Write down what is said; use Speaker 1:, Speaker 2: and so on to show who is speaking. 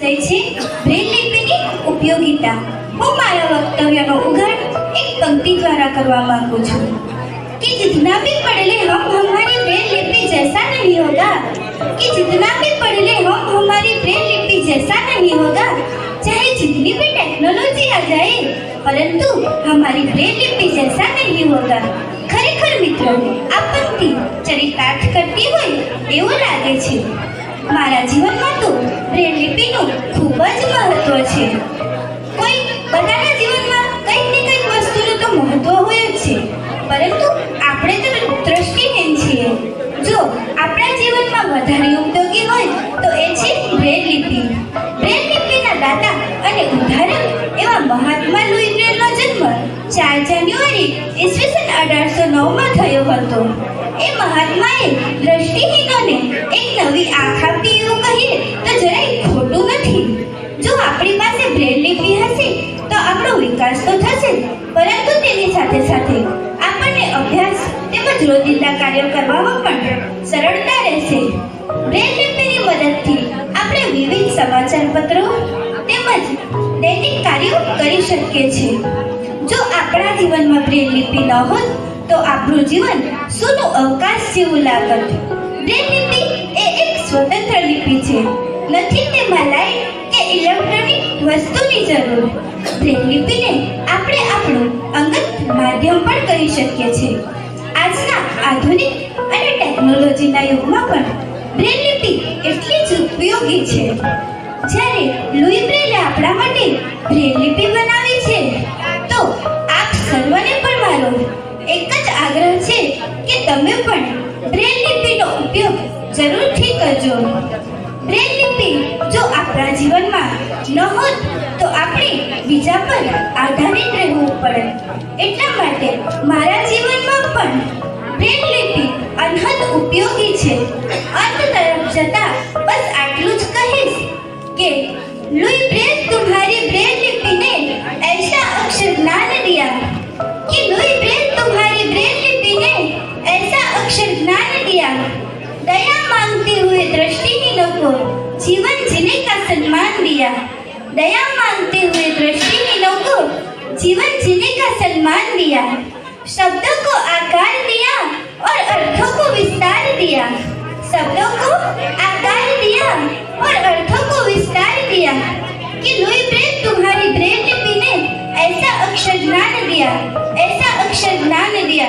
Speaker 1: છે બ્રેલ લિપિની ઉપયોગિતા। હું મારા વક્તવ્યનો ઉઘાડ એક પંક્તિ દ્વારા કરવા માંગુ છું कि जितना भी पढ़ ले हम हमारी ब्रेल लिपि जैसा नहीं होगा, कि जितना भी पढ़ ले हम हमारी ब्रेल लिपि जैसा नहीं होगा, चाहे जितनी भी टेक्नोलॉजी आ जाए परंतु हमारी ब्रेल लिपि जैसा नहीं होगा। खरेखर મિત્રો આ પંક્તિ ચરિતાર્થ કરતી હોય એવું લાગે છે। મારા જીવનમાં તો બ્રેલ લિપિનું ખૂબ જ મહત્વ છે। કોઈ બધાના જીવનમાં કંઈક ને કંઈક વસ્તુનું તો મહત્વ હોય જ છે, પરંતુ આપણે તો દ્રષ્ટિહીન છીએ। જો આપણા જીવનમાં વધારે ઉપયોગી હોય તો એ છે બ્રેલ લિપિ। બ્રેલ લિપિના દાતા અને ઉદાહરણ એવા મહાત્મા લુઈ બ્રેલનો જન્મ 4 જાન્યુઆરી ઈસવીસન 1809માં થયો હતો। એ મહાત્માએ દ્રષ્ટિહીનોને એક નવી આંખ આપી એવું કહીએ તો જરાય ખોટું નથી। જો આપણી પાસે બ્રેલ લિપિ હશે તો આપણો વિકાસ તો થશે, પરંતુ તેની સાથે સાથે આપણને અભ્યાસ તેમજ રોજિંદા કાર્યો કરવામાં પણ સરળતા રહેશે। બ્રેલ લિપિની મદદથી આપણે વિવિધ સમાચાર પત્રો તેમજ દૈનિક કાર્યો કરી શકીએ છીએ। જો આપણા જીવનમાં બ્રેલ લિપિ ન હોત તો આપણું જીવન સૂનું અવકાશ જેવું લાગત। બ્રેલ લિપિ એ એક સ્વતંત્ર લિપિ છે, નથી તેમાં લાઈટ કે ઇલેક્ટ્રોનિક વસ્તુની જરૂર। બ્રેલ લિપિને આપણે આપણું અંગત માધ્યમ પણ કરી શકીએ છીએ। આજના આધુનિક અને ટેકનોલોજીના યુગમાં પણ બ્રેલ લિપિ એટલી જ ઉપયોગી છે। જ્યારે લુઈ બ્રેલે આપણા માટે બ્રેલ લિપિ બનાવી છે તો આપ સર્વને પણ મારો એક જ આગ્રહ છે કે તમે પણ બ્રેલ લિપિનો ઉપયોગ જરૂરથી કરજો। બ્રેલ લિપિ જો આપણા જીવનમાં ન હોત તો આપણે બીજા પર આધારિત રહેવું પડે। એટલા માટે મારા જીવનમાં પણ બ્રેલ લિપિ અનહદ ઉપયોગી છે। અંત તરફ જતા બસ આટલું જ કહીશ કે लुई ब्रेल तुम्हारी ब्रेल लिपि ने ऐसा अक्षर ज्ञान दिया, कि लुई ब्रेल तुम्हारी ब्रेल लिपि ने ऐसा अक्षर ज्ञान दिया, दया मांगते हुए दृष्टिहीनों को जीवन जीने का सम्मान दिया। दया मांगते हुए दृष्टिहीनों को जीवन जीने का सम्मान दिया। शब्दों को आकार दिया और अर्थों को विस्तार दिया। शब्दों को आकार दिया और अर्थों को विस्तार दिया, कि लुई ब्रेल तुम्हारी ब्रेल लिपि ने ऐसा अक्षर ज्ञान दिया, ऐसा अक्षर ज्ञान दिया।